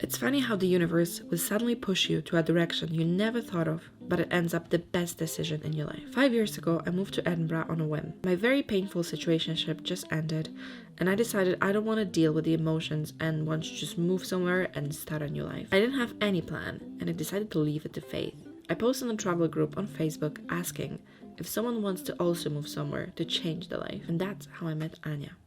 It's funny how the universe will suddenly push you to a direction you never thought of, but it ends up the best decision in your life. 5 years ago, I moved to Edinburgh on a whim. My very painful situationship just ended, and I decided I don't want to deal with the emotions and want to just move somewhere and start a new life. I didn't have any plan, and I decided to leave it to fate. I posted in a travel group on Facebook asking if someone wants to also move somewhere to change their life, and that's how I met Anya.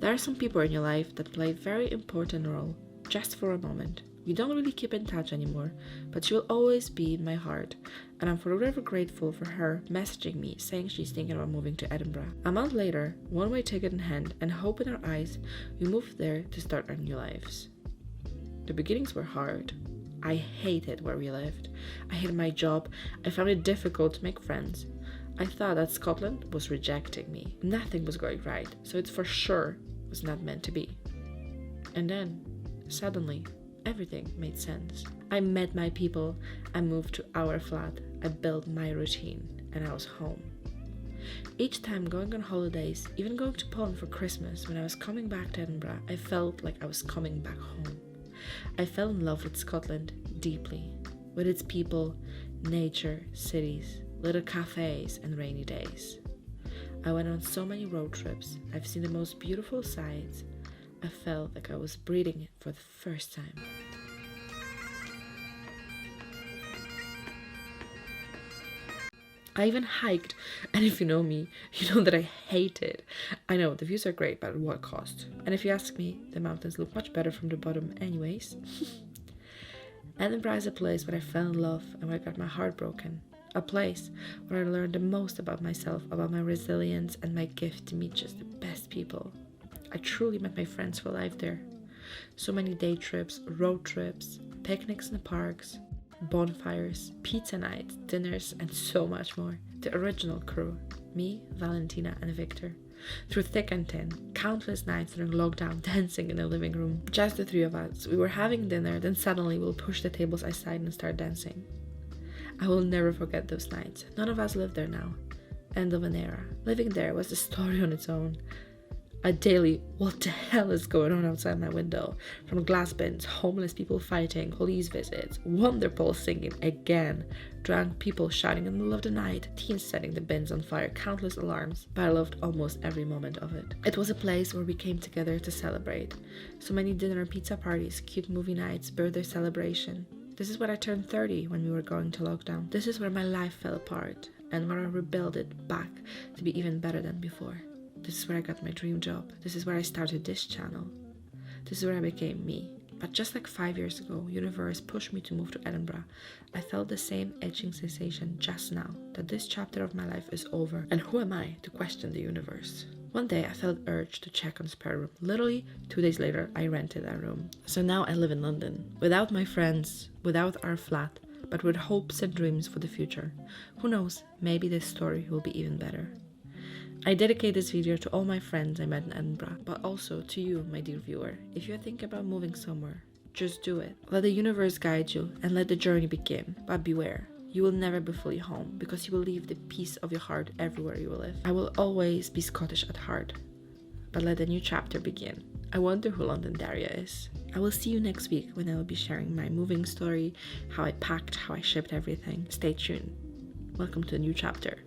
There are some people in your life that play a very important role, just for a moment. We don't really keep in touch anymore, but she will always be in my heart, and I'm forever grateful for her messaging me saying she's thinking about moving to Edinburgh. A month later, one-way ticket in hand and hope in our eyes, we moved there to start our new lives. The beginnings were hard. I hated where we lived. I hated my job. I found it difficult to make friends. I thought that Scotland was rejecting me. Nothing was going right, so it for sure was not meant to be. And then, suddenly, everything made sense. I met my people, I moved to our flat, I built my routine, and I was home. Each time going on holidays, even going to Poland for Christmas, when I was coming back to Edinburgh, I felt like I was coming back home. I fell in love with Scotland deeply, with its people, nature, cities, little cafes, and rainy days. I went on so many road trips, I've seen the most beautiful sights. I felt like I was breathing it for the first time. I even hiked, and if you know me, you know that I hate it. I know, the views are great, but at what cost? And if you ask me, the mountains look much better from the bottom anyways. Edinburgh is a place where I fell in love and where I got my heart broken. A place where I learned the most about myself, about my resilience and my gift to meet just the best people. I truly met my friends for life there. So many day trips, road trips, picnics in the parks, bonfires, pizza nights, dinners, and so much more. The original crew, me, Valentina, and Victor. Through thick and thin, countless nights during lockdown, dancing in the living room. Just the three of us. We were having dinner, then suddenly we'll push the tables aside and start dancing. I will never forget those nights. None of us live there now. End of an era. Living there was a story on its own. A daily, what the hell is going on outside my window? From glass bins, homeless people fighting, police visits, Wonderful singing again, drunk people shouting in the middle of the night, teens setting the bins on fire, countless alarms, but I loved almost every moment of it. It was a place where we came together to celebrate. So many dinner and pizza parties, cute movie nights, birthday celebration. This is when I turned 30 when we were going to lockdown. This is where my life fell apart and where I rebuilt it back to be even better than before. This is where I got my dream job. This is where I started this channel. This is where I became me. But just like 5 years ago, universe pushed me to move to Edinburgh. I felt the same itching sensation just now, that this chapter of my life is over. And who am I to question the universe? One day I felt urged to check on spare room. Literally 2 days later, I rented a room. So now I live in London, without my friends, without our flat, but with hopes and dreams for the future. Who knows, maybe this story will be even better. I dedicate this video to all my friends I met in Edinburgh, but also to you, my dear viewer. If you're thinking about moving somewhere, just do it. Let the universe guide you and let the journey begin. But beware, you will never be fully home because you will leave the piece of your heart everywhere you will live. I will always be Scottish at heart, but let the new chapter begin. I wonder who London Daria is. I will see you next week when I will be sharing my moving story, how I packed, how I shipped everything. Stay tuned. Welcome to a new chapter.